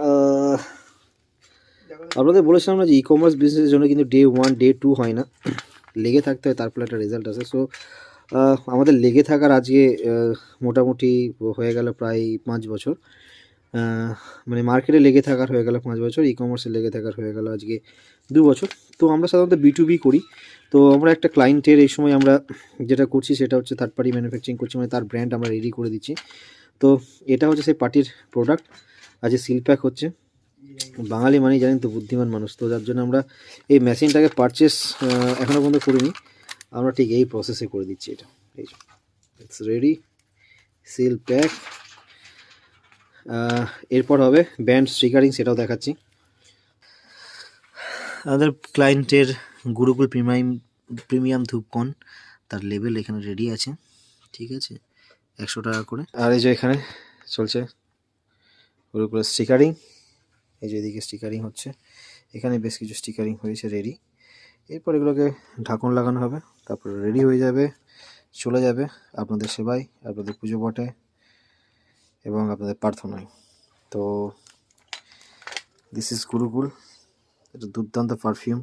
আহ, আপনাদের বলেছিলাম না যে ই কমার্স বিজনেসের জন্য কিন্তু ডে 1 ডে 2 হয় না, লেগে থাকতে হয়, তারপরে একটা রেজাল্ট আসে। সো আমাদের লেগে থাকার আজকে মোটামুটি হয়ে গেল প্রায় 5 বছর। আহ, মানে মার্কেটে লেগে থাকার হয়ে গেল 5 বছর, ই কমার্সে লেগে থাকার হয়ে গেল আজকে 2 বছর। তো আমরা সাধারণত B2B করি। তো আমরা একটা ক্লায়েন্টের এই সময় আমরা যেটা করছি সেটা হচ্ছে থার্ড পার্টি ম্যানুফ্যাকচারিং করছি, মানে তার ব্র্যান্ড আমরা রেডি করে দিচ্ছি। তো এটা হচ্ছে সেই পার্টির প্রোডাক্ট, আজকে সিল প্যাক হচ্ছে। বাঙালি মানেই জানেন তো বুদ্ধিমান মানুষ, তো যার জন্য আমরা এই মেশিনটাকে পারচেস এখনও পর্যন্ত করিনি, আমরা ঠিক এই প্রসেসে করে দিচ্ছি এটা। এই ইটস রেডি, সিল প্যাক। এরপর হবে ব্যান্ড স্টিকারিং, সেটাও দেখাচ্ছি। আমাদের ক্লায়েন্টের গুরুকুল প্রিমিয়াম ধূপকণ, তার লেবেল এখানে রেডি আছে, ঠিক আছে, 100 টাকা করে। আর এই যে এখানে চলছে গুরুকুলের স্টিকারিং, এই যে এদিকে স্টিকারিং হচ্ছে, এখানে বেশ কিছু স্টিকারিং হয়েছে রেডি। এরপর এগুলোকে ঢাকন লাগানো হবে, তারপর রেডি হয়ে যাবে, চলে যাবে আপনাদের সেবায়, আপনাদের পুজো বটে এবং আপনাদের প্রার্থনায়। তো দিস ইজ গুরুকুল, এটা দুর্দান্ত পারফিউম।